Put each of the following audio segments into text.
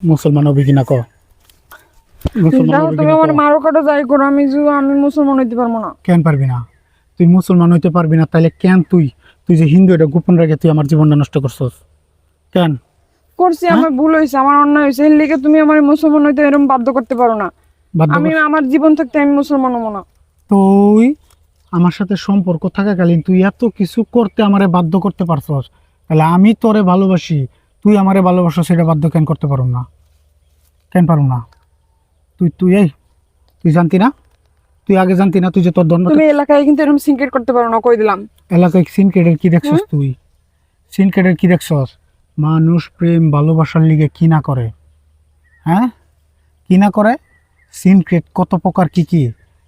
মুসলমান হবি কিনা ক মুসলমান হবি তুমি কিনা আমার ক? মারো কাটো যাই করো, আমি মুসলমান হইতে পারবো না। কেন পারবি না? তুই মুসলমান হইতে পারবি না তাহলে কেন তুই তুই যে হিন্দু এটা গোপন রেখে তুই আমার জীবনটা নষ্ট করছস কেন? করছি, হ্যাঁ? আমার ভুল হয়েছে, আমার অন্যায় হয়েছে, এর লিগে তুমি আমার মুসলমান হইতে এরকম বাধ্য করতে পারো না। বাধ্য আমি করছিস? আমার জীবন থাকতে আমি মুসলমান হবো না। তুই আমার সাথে সম্পর্ক থাকাকালীন তুই এত কিছু করতে আমারে বাধ্য করতে পারছস, তাহলে আমি তোরে ভালোবাসি, তুই আমারে ভালোবাসো, সেটা বাধ্য কেন করতে পারো না? কেন পারো না? তুই তুই এই তুই জানতি না? তুই আগে জানতি না তুই যে তোর ধর্ম তুমি এলাকায় কিন্তু এরকম সিনক্রেট করতে পারো না, কই দিলাম। এলাকায় সিনকেটের কি দেখছস তুই? সিনকেটের কি দেখছস? মানুষ প্রেম ভালোবাসার লিগে কি না করে, হ্যাঁ কি না করে? সিনক্রেট কত প্রকার কি কি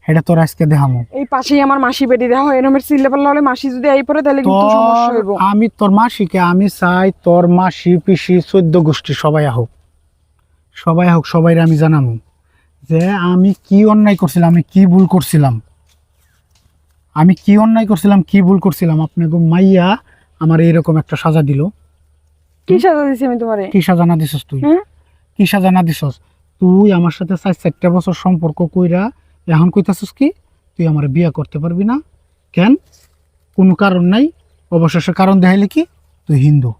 এটা তোর আজকে দেখামো। এই পাশেই আমার মাসি বেটি দেখো, এরমের সিল্লে পাল্লা হলে মাসি যদি এই পরে তাহলে কিন্তু সমস্যা তোর হইব। আমি তোর মাসিকে আমি চাই তোর মাসি পিসি 14 গোষ্ঠী সবাই আহোক, সবাই হোক, সবাই আমি জানাবো যে আমি কি অন্যায় করছিলাম, আমি কি ভুল করছিলাম, আমি কি অন্যায় করছিলাম, কি ভুল করছিলাম। আপনাকে মাইয়া আমার এরকম একটা সাজা দিল। কি সাজা দিছি আমি তোমারে? কি সাজা না দিছস তুই? হ্যাঁ, কি সাজা না দিছস? তুই আমার সাথে 4-4টা বছর সম্পর্ক কইরা এখন কইতাছস কি তুই আমার বিয়ে করতে পারবি না? কেন? কোনো কারণ নাই। অবশেষে কারণ দেখাইলে কি তুই হিন্দু,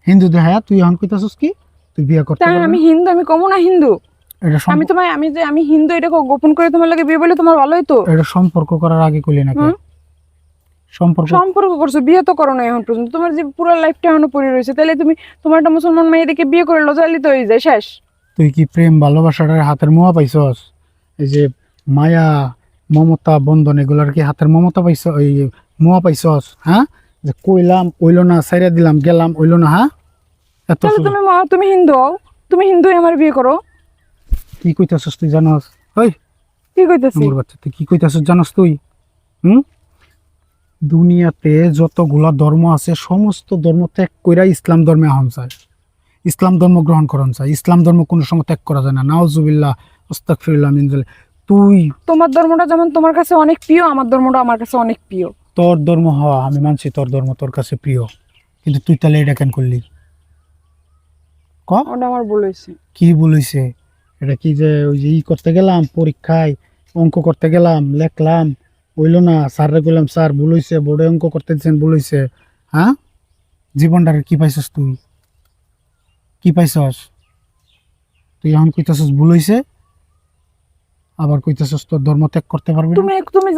হিন্দু দেখায় তুই এখন কইতাছস কি তুই বিয়ে করতে তাই পারবি আমি না? হিন্দু, আমি কমো না হিন্দু। এটা আমি তোমায় আমি যে আমি হিন্দু এটা গোপন করে তোমার লাগে বিয়ে বলে তোমার ভালোই তো। এটা সম্পর্ক করার আগে কইলি না কেন? হুম? সম্পর্ক সম্পর্ক করছো, বিয়ে তো করো না এখন পর্যন্ত, তোমার যে পুরো লাইফটা এখনো পড়ে রয়েছে, তাহলে তুমি তোমার একটা মুসলমান মেয়ে দেখে বিয়ে করে লো, তাহলে তো হয়ে যায় শেষ। তুই কি প্রেম ভালোবাসাটার হাতের মোয়া পাইছস? এই যে মায়া মমতা বন্ধন এগুলার কি হাতের মমতা পাইছ, এই মোয়া পাইছস? হ্যাঁ, যে কইলাম ওইলো না, সাইরা দিলাম গেলাম ওইলো না, হ্যাঁ এত তাহলে সুযোগ। তুমি হিন্দু হও, তুমি হিন্দু হয়ে আমার বিয়ে করো। কি কইতাছস তুই জানস? ওই কি কইতেছি? আমার বাচ্চা তুই কি কইতাছস জানস তুই? হুম, দুনিয়াতে যতগুলা ধর্ম আছে সমস্ত ধর্ম ত্যাগ কইরা ইসলাম ধর্মে আহন চায়, ইসলাম ধর্ম গ্রহণ করন চায়। ইসলাম ধর্ম কোনো সময় ত্যাগ করা যায় না। নাউজুবিল্লাহ, আস্তাগফিরুল্লাহ মিন যালিক। তুই তোমার ধর্মটা যেমন তোমার কাছে অনেক প্রিয়, আমার ধর্মটা আমার কাছে অনেক প্রিয়। তোর ধর্ম হওয়া আমি মানছি, তোর ধর্ম তোর কাছে প্রিয়, কিন্তু তুই তাহলে এটা কেন করলি? ক ওটা আমার ভুল হয়েছে। কি বলেছে? এটা কি যে ওই যে ই করতে গেলাম পরীক্ষায় অঙ্ক করতে গেলাম লেখলাম হইলো না, স্যাররে কইলাম স্যার ভুল হইছে, বোর্ডে অঙ্ক করতে দিচ্ছেন ভুল হইছে, হ্যাঁ জীবনটারে কি পাইছস তুই? কি পাইছস তুই? এখন কইতাছস ভুল হইছে, আবার কইতাছস তোর ধর্ম ত্যাগ করতে পারবি না। তুমি তুমি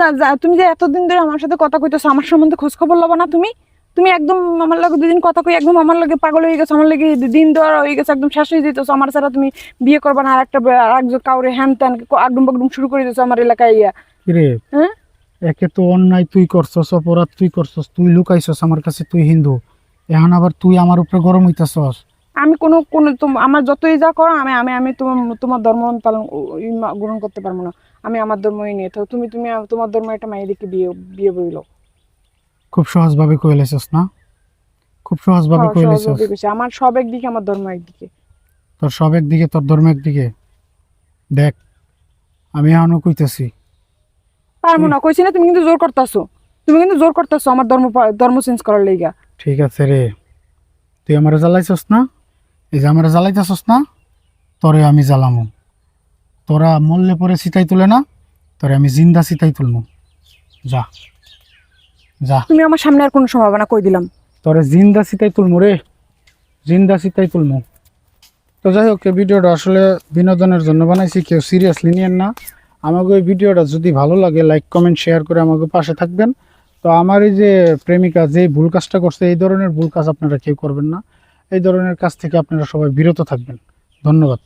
তুমি যে এতদিন ধরে আমার সাথে কথা কইতেছো, আমার সম্বন্ধে খোঁজ খবর লবা না তুমি? তুমি একদম আমার লাগে দুদিন কথা কই একদম আমার লাগে পাগল হয়ে গেছো, আমার লাগে দিন দেওয়ার হয়ে গেছে, একদম শেষ হয়ে যেতেছো। আমার ছাড়া তুমি বিয়ে করবা না, আরেকজন কাউরে হ্যান ত্যান আগডুম বাগডুম শুরু করে দিতেছো আমার এলাকায় ইয়া। কিরে, হ্যাঁ, একে তো অন্যায় তুই করছস, অপরাধ তুই করছস, তুই লুকাইছস আমার কাছে তুই হিন্দু, এখন আবার তুই আমার উপরে গরম হইতাছস। আমি কোনো কোনো আমার যতই যা করো আমি আমি আমি তোমার তোমার ধর্ম পালন গ্রহণ করতে পারবো না। আমি আমার ধর্মই নিয়ে থাকো, তুমি তুমি তোমার ধর্ম একটা মায়েদেরকে বিয়ে বিয়ে বইলো। খুব সহজভাবে কইলেছস না, খুব সহজভাবে কইলেছস। আমার সব একদিকে, আমার ধর্ম একদিকে। তোর সব একদিকে, তোর ধর্ম একদিকে। দেখ আমি এখনো কইতেছি। পারবো না কইছি না, তুমি কিন্তু জোর করতেছো, তুমি কিন্তু জোর করতেছো আমার ধর্ম চেঞ্জ করার লাইগা। ঠিক আছে রে, তুই আমারে জ্বালাইছস না, এই যে আমারে জ্বালাইতেছস না, তোরে আমি জ্বালামু। তোরা মরলে পরে চিতাই তুলে না, তোরে আমি জিন্দা চিতাই তুলমু। যা যা, তুমি আমার সামনে আর কোনো সম্ভাবনা কই দিলাম। তোরে জিন্দা চিতাই তুলমু রে, জিন্দা চিতাই তুলমু। তো যাই হোক, এই ভিডিওটা আসলে বিনোদনের জন্য বানাইছি, কেউ সিরিয়াসলি নিয়েন না। আমাকে এই ভিডিওটা যদি ভালো লাগে লাইক কমেন্ট শেয়ার করে আমাকে পাশে থাকবেন। তো আমার এই যে প্রেমিকা যে ভুল কাজটা করছে, এই ধরনের ভুল কাজ আপনারা কেউ করবেন না, এই ধরনের কাজ থেকে আপনারা সবাই বিরত থাকবেন। ধন্যবাদ।